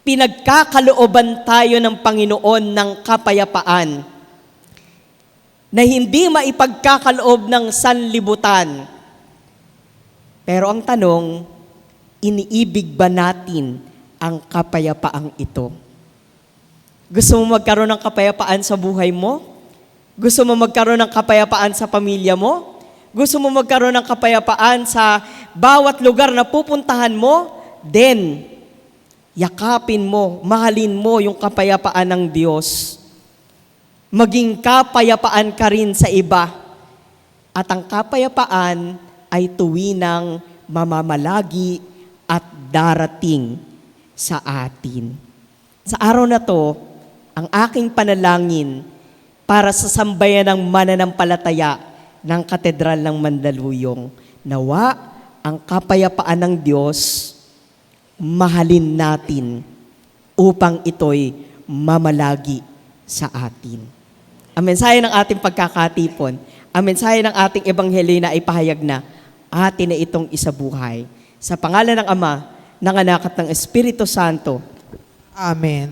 pinagkakalooban tayo ng Panginoon ng kapayapaan na hindi maipagkakaloob ng sanlibutan. Pero ang tanong, iniibig ba natin ang kapayapaang ito? Gusto mo magkaroon ng kapayapaan sa buhay mo? Gusto mo magkaroon ng kapayapaan sa pamilya mo? Gusto mo magkaroon ng kapayapaan sa bawat lugar na pupuntahan mo? Then, yakapin mo, mahalin mo yung kapayapaan ng Diyos. Maging kapayapaan ka rin sa iba. At ang kapayapaan ay tuwinang mamamalagi at darating sa atin. Sa araw na to, ang aking panalangin para sa sambayan ng mananampalataya ng Katedral ng Mandaluyong, nawa ang kapayapaan ng Diyos mahalin natin upang ito'y mamalagi sa atin. Ang mensahe ng ating pagkakatipon, ang mensahe ng ating ebanghelyo na ipahayag na atin na itong isabuhay. Sa pangalan ng Ama, ng Anak at ng Espiritu Santo. Amen.